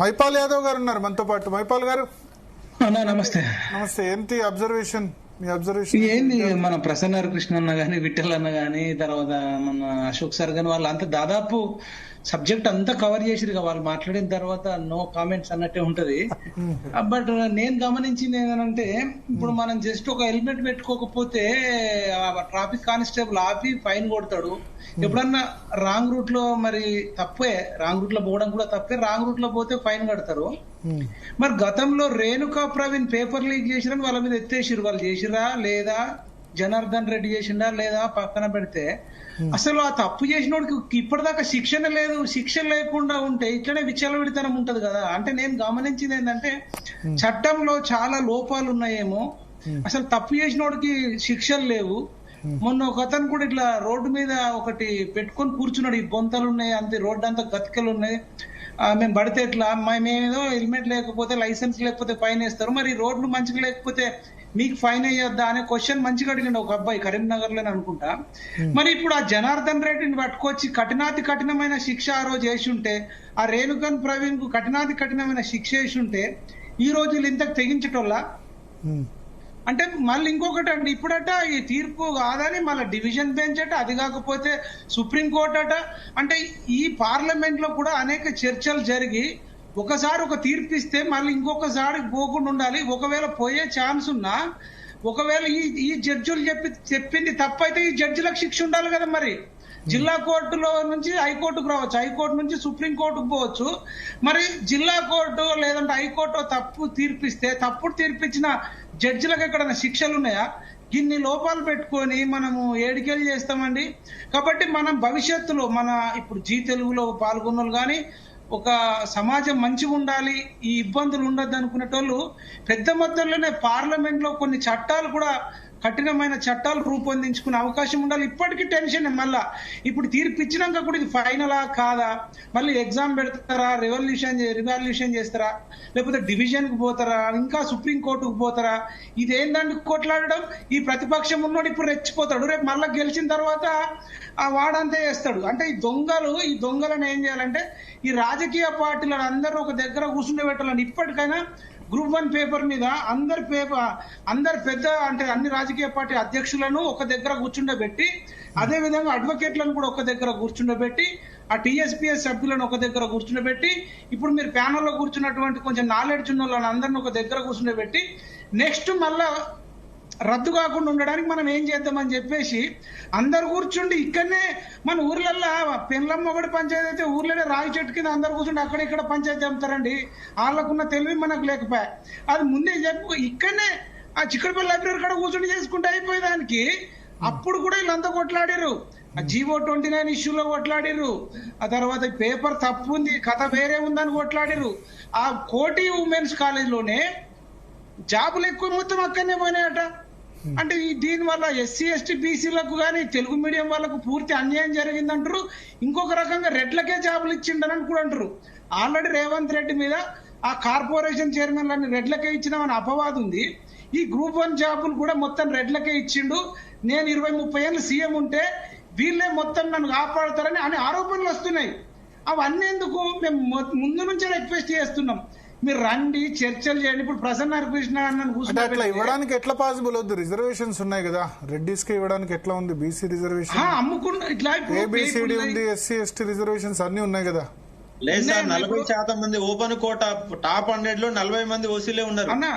మైపాల్ యాదవ్ గారు ఉన్నారు మనతో పాటు. మైపాల్ గారు నమస్తే. నమస్తే. ఏంటి అబ్జర్వేషన్, మీ అబ్జర్వేషన్ ఏంది? మన ప్రసన్న కృష్ణ అన్న గాని, విఠల్ అన్న గాని, తర్వాత మన అశోక్ సార్ గాని వాళ్ళు అంతా దాదాపు సబ్జెక్ట్ అంతా కవర్ చేసిరు. వాళ్ళు మాట్లాడిన తర్వాత నో కామెంట్స్ అన్నట్టే ఉంటది. బట్ నేను గమనించింది ఏంటంటే, ఇప్పుడు మనం జస్ట్ ఒక హెల్మెట్ పెట్టుకోకపోతే ట్రాఫిక్ కానిస్టేబుల్ ఆపి ఫైన్ కొడతాడు. ఎప్పుడన్నా రాంగ్ రూట్ లో, మరి తప్పే, రాంగ్ రూట్ లో పోవడం కూడా తప్పే, రాంగ్ రూట్ లో పోతే ఫైన్ కడతారు. మరి గతంలో రేణుకా ప్రవీణ్ పేపర్ లీక్ చేసిరని వాళ్ళ మీద ఎత్తేసిరు. వాళ్ళు చేసిరా లేదా, జనార్దన్ రెడ్డి చేసిండా లేదా పక్కన పెడితే, అసలు ఆ తప్పు చేసినోడికి ఇప్పటిదాకా శిక్షణ లేదు. శిక్షణ లేకుండా ఉంటే ఇట్లనే విచ్చలవిడితనం ఉంటది కదా. అంటే నేను గమనించింది ఏంటంటే, చట్టంలో చాలా లోపాలు ఉన్నాయేమో. అసలు తప్పు చేసినోడికి శిక్షలు లేవు. మొన్న ఒక అతను కూడా ఇట్లా రోడ్డు మీద ఒకటి పెట్టుకొని కూర్చున్నాడు, ఈ బొంతలు ఉన్నాయి అంతే, రోడ్డు అంతా గతికలు ఉన్నాయి, మేము పడితే ఎట్లా, మేమేదో హెల్మెట్ లేకపోతే, లైసెన్స్ లేకపోతే ఫైన్ వేస్తారు, మరి రోడ్లు మంచిగా లేకపోతే మీకు ఫైన్ అయ్యొద్దా అనే క్వశ్చన్ మంచిగా అడిగిండు ఒక అబ్బాయి, కరీంనగర్ లోనే అనుకుంటా. మరి ఇప్పుడు ఆ జనార్దన్ రెడ్డిని పట్టుకొచ్చి కఠినాతి కఠినమైన శిక్ష ఆ రోజు వేసి ఉంటే, ఆ రేణుకన్ ప్రవీణ్ కు కఠినాతి కఠినమైన శిక్ష వేసి ఉంటే, ఈ రోజులు ఇంతకు తెగించటోళ్ళ. అంటే మళ్ళీ ఇంకొకటి అండి, ఇప్పుడట ఈ తీర్పు కాదని మళ్ళీ డివిజన్ బెంచ్ అట, అది కాకపోతే సుప్రీంకోర్టు అట. అంటే ఈ పార్లమెంట్ లో కూడా అనేక చర్చలు జరిగి, ఒకసారి ఒక తీర్పు ఇస్తే మళ్ళీ ఇంకొకసారి పోకుండా ఉండాలి. ఒకవేళ పోయే ఛాన్స్ ఉన్నా, ఒకవేళ ఈ జడ్జిలు చెప్పింది తప్పైతే ఈ జడ్జిలకు శిక్ష ఉండాలి కదా. మరి జిల్లా కోర్టులో నుంచి హైకోర్టుకు రావచ్చు, హైకోర్టు నుంచి సుప్రీంకోర్టుకు పోవచ్చు. మరి జిల్లా కోర్టు లేదంటే హైకోర్టు తప్పు తీర్పిస్తే, తప్పుడు తీర్పిచ్చిన జడ్జిలకు ఎక్కడైనా శిక్షలు ఉన్నాయా? ఇన్ని లోపాలు పెట్టుకొని మనము ఏడికేలు చేస్తామండి. కాబట్టి మనం భవిష్యత్తులో మన ఇప్పుడు జీ తెలుగులో పాల్గొన్న కానీ, ఒక సమాజం మంచిగా ఉండాలి, ఈ ఇబ్బందులు ఉండద్దు అనుకునేటోళ్ళు పెద్ద మొత్తంలోనే పార్లమెంట్ లో కొన్ని చట్టాలు కూడా, కఠినమైన చట్టాలు రూపొందించుకునే అవకాశం ఉండాలి. ఇప్పటికీ టెన్షన్. మళ్ళా ఇప్పుడు తీర్పు ఇచ్చినాక కూడా ఇది ఫైనలా కాదా, మళ్ళీ ఎగ్జామ్ పెడతారా, రివాల్యూషన్ చేస్తారా, లేకపోతే డివిజన్ కు పోతారా, ఇంకా సుప్రీం కోర్టుకు పోతారా? ఇదేందండి కొట్లాడడం? ఈ ప్రతిపక్షం ఉన్నోడు ఇప్పుడు రెచ్చిపోతాడు, రేపు మళ్ళా గెలిచిన తర్వాత ఆ వాడంతే చేస్తాడు. అంటే ఈ దొంగలను ఏం చేయాలంటే, ఈ రాజకీయ పార్టీలను అందరూ ఒక దగ్గర కూర్చుండబెట్టాలని. ఇప్పటికైనా గ్రూప్ 1 పేపర్ మీద అందరు పెద్ద, అంటే అన్ని రాజకీయ పార్టీ అధ్యక్షులను ఒక దగ్గర కూర్చుండబెట్టి, అదే విధంగా అడ్వకేట్లను కూడా ఒక దగ్గర కూర్చుండబెట్టి, ఆ టీఎస్పీఎస్ సభ్యులను ఒక దగ్గర కూర్చుండబెట్టి, ఇప్పుడు మీరు ప్యానల్లో కూర్చున్నటువంటి కొంచెం నాలెడ్జ్ ఉన్న వాళ్ళని అందరిని ఒక దగ్గర కూర్చుండబెట్టి, నెక్స్ట్ మళ్ళా రద్దు కాకుండా ఉండడానికి మనం ఏం చేద్దామని చెప్పేసి అందరు కూర్చుండి, ఇక్కడనే మన ఊర్లల్లో పెన్లమ్మ ఒకటి పంచాయతీ అయితే ఊర్లోనే రాయి చెట్టు కింద అందరు కూర్చుండి అక్కడ ఇక్కడ పంచాయతీ చెప్తారండి. వాళ్ళకున్న తెలివి మనకు లేకపోయా. అది ముందే చెప్పు, ఇక్కడనే ఆ చిక్కడపల్లి లైబ్రరీ కూడా కూర్చుండి చేసుకుంటే అయిపోయేదానికి. అప్పుడు కూడా వీళ్ళంతా కొట్లాడారు, ఆ జీవో 29 ఇష్యూలో కొట్లాడారు, ఆ తర్వాత పేపర్ తప్పు ఉంది, కథ వేరే ఉందని కొట్లాడారు. ఆ కోటి ఉమెన్స్ కాలేజ్లోనే జాబులు ఎక్కువ మొత్తం అక్కడనే పోయినాయట. అంటే దీని వల్ల ఎస్సీ ఎస్టీ బీసీలకు కానీ తెలుగు మీడియం వాళ్ళకు పూర్తి అన్యాయం జరిగిందంటారు. ఇంకొక రకంగా రెడ్లకే జాబులు ఇచ్చిండని కూడా అంటారు. ఆల్రెడీ రేవంత్ రెడ్డి మీద ఆ కార్పొరేషన్ చైర్మన్లన్నీ రెడ్లకే ఇచ్చినామని అపవాదం ఉంది. ఈ గ్రూప్ 1 జాబులు కూడా మొత్తం రెడ్లకే ఇచ్చిండు. నేను 20-30 ఏళ్ళు సీఎం ఉంటే వీళ్ళే మొత్తం నన్ను కాపాడతారని అనే ఆరోపణలు వస్తున్నాయి. అవన్నీ ఎందుకు? మేము ముందు నుంచే రిక్వెస్ట్ చేస్తున్నాం, మీరు రండి, చర్చలు చేయండి. ఇప్పుడు ప్రసన్న కృష్ణ అట్లా ఇవ్వడానికి ఎట్లా పాసిబుల్ అవుతుంది? రిజర్వేషన్స్ ఉన్నాయి కదా, రెడ్డిస్ కి ఇవ్వడానికి ఎట్లా ఉంది? బీసీ రిజర్వేషన్ అమ్ముకున్న ఇట్లా ఏబిసిడి ఉంది, ఎస్సీ ఎస్టీ రిజర్వేషన్స్ అన్ని ఉన్నాయి కదా. లేదు సార్, 40% మంది ఓపెన్ కోట, టాప్ 100 లో 40 మంది ఓసీలే ఉన్నారు అన్న.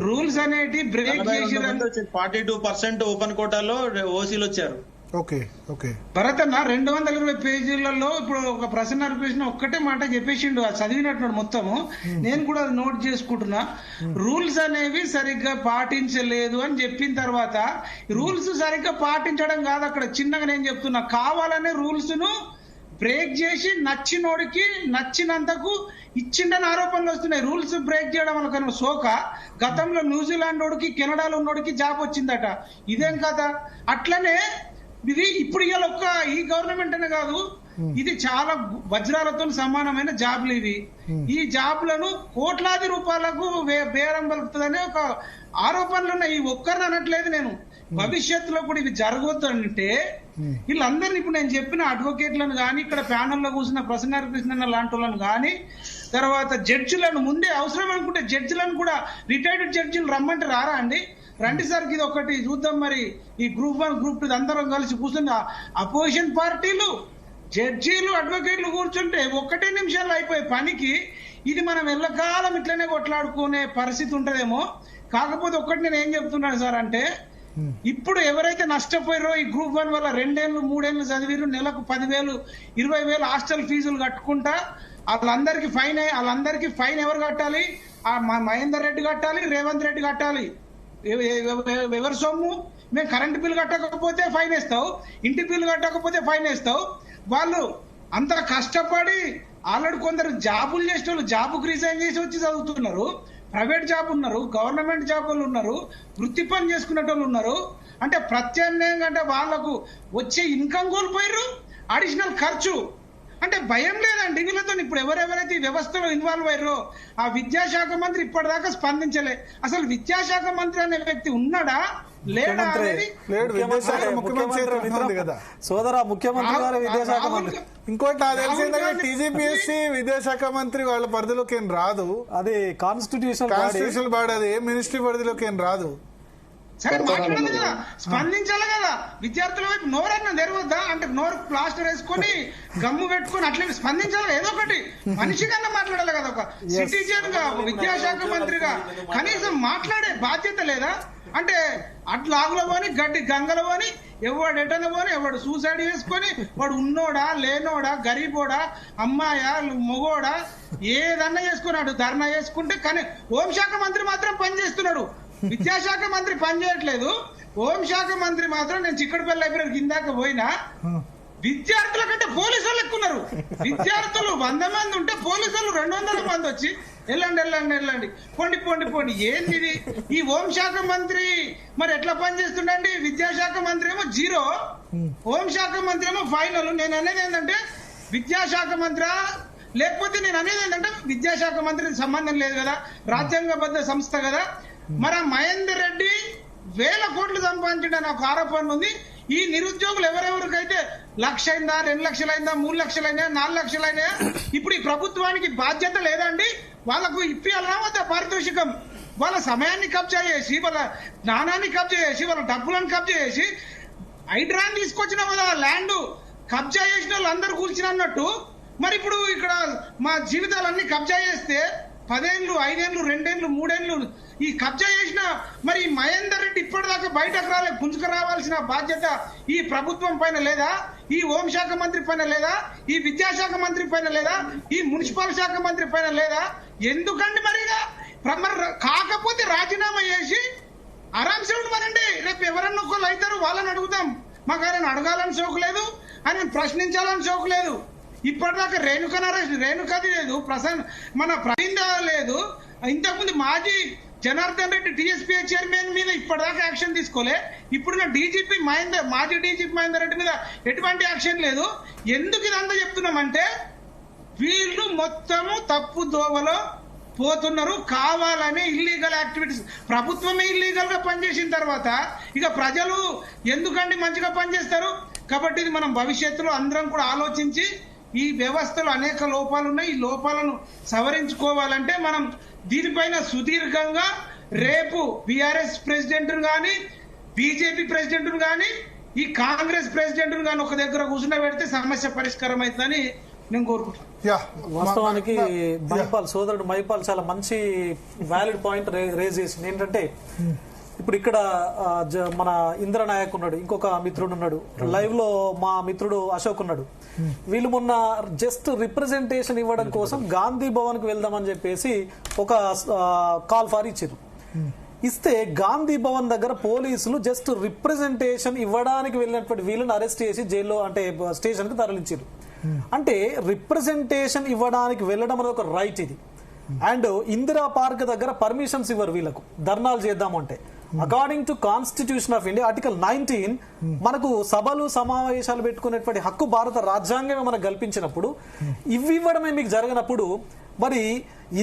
రూల్స్ అనేటి బ్రేక్ చేసి 42% ఓపెన్ కోటాలో ఓసీలు వచ్చారు. భరత్ అన్న 220 పేజీలలో ఇప్పుడు ఒక ప్రసన్న కృష్ణ ఒక్కటే మాట చెప్పేసిండు, చదివినట్టున్నాడు మొత్తము. నేను కూడా అది నోట్ చేసుకుంటున్నా. రూల్స్ అనేవి సరిగ్గా పాటించలేదు అని చెప్పిన తర్వాత, రూల్స్ సరిగ్గా పాటించడం కాదు అక్కడ, చిన్నగా నేను చెప్తున్నా, కావాలనే రూల్స్ ను బ్రేక్ చేసి నచ్చినోడికి నచ్చినంతకు ఇచ్చిండని ఆరోపణలు వస్తున్నాయి. రూల్స్ బ్రేక్ చేయడం వల్ల సోక గతంలో న్యూజిలాండ్ వాడికి, కెనడాలో ఉన్నోడికి జాబ్ వచ్చిందట. ఇదేం కదా? అట్లనే ఇది ఇప్పుడు ఇవాళ ఒక్క ఈ గవర్నమెంట్ అనే కాదు, ఇది చాలా వజ్రాలతో సమానమైన జాబులు ఇవి. ఈ జాబులను కోట్లాది రూపాయలకు బేరం పలుకుతుందనే ఒక ఆరోపణలు ఉన్నాయి. ఈ ఒక్కరిని అనట్లేదు నేను. భవిష్యత్తులో కూడా ఇవి జరగొద్దు అంటే వీళ్ళందరినీ ఇప్పుడు నేను చెప్పిన అడ్వకేట్లను కానీ, ఇక్కడ ప్యానల్లో కూర్చున్న ప్రసన్న కృష్ణన్న లాంటి వాళ్ళని కానీ, తర్వాత జడ్జిలను ముందే అవసరం అనుకుంటే జడ్జిలను కూడా రిటైర్డ్ జడ్జిలు రమ్మంటే రారా అండి? రండి సార్, ఇది ఒకటి చూద్దాం. మరి ఈ గ్రూప్ 1 గ్రూప్ 2 అందరం కలిసి కూర్చుని అపోజిషన్ పార్టీలు, జడ్జీలు, అడ్వకేట్లు కూర్చుంటే 1 నిమిషాల్లో అయిపోయే పనికి ఇది మనం ఎల్లకాలం ఇట్లనే కొట్లాడుకునే పరిస్థితి ఉంటదేమో. కాకపోతే ఒకటి నేను ఏం చెప్తున్నాను సార్ అంటే, ఇప్పుడు ఎవరైతే నష్టపోయారో ఈ గ్రూప్ 1 వల్ల 2 ఏళ్ళు 3 ఏళ్ళు చదివిరు, నెలకు 10,000 20,000 హాస్టల్ ఫీజులు కట్టుకుంటా వాళ్ళందరికీ ఫైన్ ఎవరు కట్టాలి? మహేందర్ రెడ్డి కట్టాలి, రేవంత్ రెడ్డి కట్టాలి. ఎవరి సొమ్ము? మేము కరెంటు బిల్లు కట్టకపోతే ఫైన్ వేస్తావు, ఇంటి బిల్లు కట్టకపోతే ఫైన్ వేస్తావు. వాళ్ళు అంత కష్టపడి ఆల్రెడీ కొందరు జాబులు చేసే వాళ్ళు జాబుకు రిజైన్ చేసి వచ్చి చదువుతున్నారు, ప్రైవేట్ జాబ్ ఉన్నారు, గవర్నమెంట్ జాబ్ వాళ్ళు ఉన్నారు, వృత్తి పని చేసుకునే వాళ్ళు ఉన్నారు. అంటే ప్రత్యామ్నాయంగా అంటే వాళ్లకు వచ్చే ఇన్కమ్ కోల్పోయారు, అడిషనల్ ఖర్చు. అంటే భయం లేదండి వీళ్ళతో. ఇప్పుడు ఎవరెవరైతే ఈ వ్యవస్థలో ఇన్వాల్వ్ అయ్యారో ఆ విద్యాశాఖ మంత్రి ఇప్పటిదాకా స్పందించలే. అసలు విద్యాశాఖ మంత్రి అనే వ్యక్తి ఉన్నాడా లేడా అనేది సోదరా ముఖ్యమంత్రి గారు విద్యాశాఖ మంత్రి. ఇంకోటి నాకు తెలిసిందంటే టీజీపీఎస్సీ విద్యాశాఖ మంత్రి వాళ్ళ పరిధిలోకి ఏం రాదు, అది కాన్స్టిట్యూషనల్ బాడీ, అది ఏ మినిస్ట్రీ పరిధిలోకి ఏం రాదు. సరే మాట్లాడాలి కదా, స్పందించాలి కదా. విద్యార్థుల వైపు నోరన్నా తెరవద్దా? అంటే నోరు ప్లాస్టర్ వేసుకొని గమ్ము పెట్టుకుని అట్లే స్పందించాలి. ఏదో ఒకటి మనిషి కన్నా మాట్లాడాలి కదా. ఒక సిటిజన్ గా, విద్యాశాఖ మంత్రిగా కనీసం మాట్లాడే బాధ్యత లేదా? అంటే అట్లా ఆగులో పోని గడ్డి గంగలో పోని ఎవడు ఎటన పోని ఎవడు సూసైడ్ చేసుకొని వాడు ఉన్నోడా లేనోడా గరీబోడా అమ్మాయా మొగోడా ఏదన్నా చేసుకున్నాడు ధర్నా చేసుకుంటే. కానీ హోంశాఖ మంత్రి మాత్రం పనిచేస్తున్నాడు, విద్యాశాఖ మంత్రి పనిచేయట్లేదు. హోంశాఖ మంత్రి మాత్రం నేను చిక్కడపల్లి లైబ్రరీకి ఇందాక పోయినా విద్యార్థుల కంటే పోలీసులు ఎక్కున్నారు. విద్యార్థులు 100 మంది ఉంటే పోలీసులు 200 మంది వచ్చి వెళ్ళండి పోండి ఏంది ఈ హోంశాఖ మంత్రి మరి ఎట్లా పనిచేస్తుండండి? విద్యాశాఖ మంత్రి ఏమో 0, హోంశాఖ మంత్రి ఏమో ఫైనల్. నేను అనేది ఏంటంటే విద్యాశాఖ మంత్రి లేకపోతే నేను అనేది ఏంటంటే విద్యాశాఖ మంత్రికి సంబంధం లేదు కదా, రాజ్యాంగబద్ధ సంస్థ కదా. మరి మహేందర్ రెడ్డి 1000 కోట్లు సంపాదించడానికి ఒక ఆరోపణ ఉంది. ఈ నిరుద్యోగులు ఎవరెవరికైతే 1,00,000 అయిందా, 2 లక్షలు అయిందా, 3 లక్షలు అయినా, 4 లక్షలు అయినా, ఇప్పుడు ఈ ప్రభుత్వానికి బాధ్యత లేదండి? వాళ్ళకు ఇప్పియాలన్నా వద్ద పారితోషికం? వాళ్ళ సమయాన్ని కబ్జా చేసి, వాళ్ళ జ్ఞానాన్ని కబ్జా చేసి, వాళ్ళ డబ్బులను కబ్జా చేసి, హైడ్రాన్ తీసుకొచ్చిన కదా ల్యాండ్ కబ్జా చేసిన వాళ్ళు అందరూ కూర్చుని అన్నట్టు. మరి ఇప్పుడు ఇక్కడ మా జీవితాలన్నీ కబ్జా చేస్తే 10 ఏళ్ళు 5 ఏళ్ళు 2 ఏళ్ళు 3 ఏళ్ళు ఈ కబ్జా చేసిన మరి మహేందర్ రెడ్డి ఇప్పటిదాకా బయటకు రాలే. పుంజుకు రావాల్సిన బాధ్యత ఈ ప్రభుత్వం పైన లేదా? ఈ హోంశాఖ మంత్రి పైన లేదా? ఈ విద్యాశాఖ మంత్రి పైన లేదా? ఈ మున్సిపల్ శాఖ మంత్రి పైన లేదా? ఎందుకండి మరిగా? కాకపోతే రాజీనామా చేసి ఆరాంసే ఉండమనండి. రేపు ఎవరన్నా ఒకళ్ళు అవుతారు, వాళ్ళని అడుగుతాం. మాకు ఆయన అడగాలని సోకు లేదు, ఆయన ప్రశ్నించాలని సోకు లేదు. ఇప్పటిదాకా రేణుకది లేదు, మన ప్రవీణ్ లేదు. ఇంతకుముందు మాజీ జనార్దన్ రెడ్డి టీఎస్పీఏ చైర్మన్ మీద ఇప్పటిదాకా యాక్షన్ తీసుకోలే. ఇప్పుడున్న మాజీ డీజీపీ మహేందర్ రెడ్డి మీద ఎటువంటి యాక్షన్ లేదు. ఎందుకు ఇదంతా చెప్తున్నామంటే వీళ్ళు మొత్తము తప్పు దోవలో పోతున్నారు. కావాలని ఇల్లీగల్ యాక్టివిటీస్, ప్రభుత్వమే ఇల్లీగల్ గా పనిచేసిన తర్వాత ఇక ప్రజలు ఎందుకండి మంచిగా పనిచేస్తారు? కాబట్టి ఇది మనం భవిష్యత్తులో అందరం కూడా ఆలోచించి, ఈ వ్యవస్థలో అనేక లోపాలు ఉన్నాయి, ఈ లోపాలను సవరించుకోవాలంటే మనం దీనిపైన సుదీర్ఘంగా రేపు బీఆర్ఎస్ ప్రెసిడెంట్ గాని, బీజేపీ ప్రెసిడెంట్ గాని, ఈ కాంగ్రెస్ ప్రెసిడెంట్ గాని ఒక దగ్గర కూర్చుని పెడితే సమస్య పరిష్కారం అవుతుందని నేను కోరుకుంటున్నాను. వాస్తవానికి సోదరుడు మైపాల్ చాలా మంచి వ్యాలిడ్ పాయింట్ రేజ్ చేసింది. ఏంటంటే ఇప్పుడు ఇక్కడ మన ఇంద్రనాయక్ ఉన్నాడు, ఇంకొక మిత్రుడు ఉన్నాడు, లైవ్ లో మా మిత్రుడు అశోక్ ఉన్నాడు. వీళ్ళు మొన్న జస్ట్ రిప్రజెంటేషన్ ఇవ్వడం కోసం గాంధీ భవన్ కు వెళ్దామని చెప్పేసి ఒక కాల్ ఫార్ ఇచ్చారు. ఇస్తే గాంధీ భవన్ దగ్గర పోలీసులు జస్ట్ రిప్రజెంటేషన్ ఇవ్వడానికి వెళ్ళినటువంటి వీళ్ళని అరెస్ట్ చేసి జైల్లో అంటే స్టేషన్ కి తరలించారు. అంటే రిప్రజెంటేషన్ ఇవ్వడానికి వెళ్ళడం అనేది ఒక రైట్ ఇది. అండ్ ఇందిరా పార్క్ దగ్గర పర్మిషన్స్ ఇవ్వరు వీళ్ళకు ధర్నాలు చేద్దామంటే. According to constitution of India article 19 మనకు సభలు సమావేశాలు పెట్టుకునేటువంటి హక్కు భారత రాజ్యాంగమే మనకు కల్పించినప్పుడు ఇవి ఇవ్వడమే మీకు జరిగినప్పుడు మరి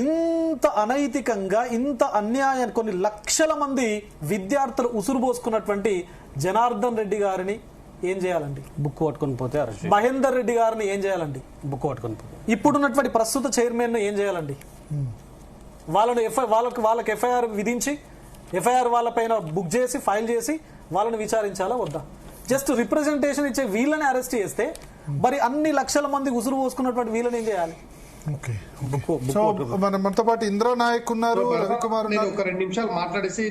ఇంత అనైతికంగా ఇంత అన్యాయం కొన్ని లక్షల మంది విద్యార్థులు ఉసురు పోసుకున్నటువంటి జనార్దన్ రెడ్డి గారిని ఏం చేయాలండి? బుక్ పట్టుకొని పోతే అరెస్ట్, మహేందర్ రెడ్డి గారిని ఏం చేయాలండి? బుక్ పట్టుకొని పోతే, ఇప్పుడున్నటువంటి ప్రస్తుత చైర్మన్ ఏం చేయాలండి? వాళ్ళను వాళ్ళకి ఎఫ్ఐఆర్ విధించి ఎఫ్ఐఆర్ వాళ్ళపైన బుక్ చేసి ఫైల్ చేసి వాళ్ళని విచారించాలా వద్దా? జస్ట్ రిప్రజెంటేషన్ ఇచ్చే వీళ్ళని అరెస్ట్ చేస్తే మరి అన్ని లక్షల మంది ఉసురు పోసుకున్నటువంటి వీళ్ళని ఏం చేయాలి? ఓకే. సో మనతో పాటు ఇంద్రా నాయక్ ఉన్నారు, రవికుమార్ ఉన్నారు. ఒక 2 నిమిషాలు మాట్లాడేసి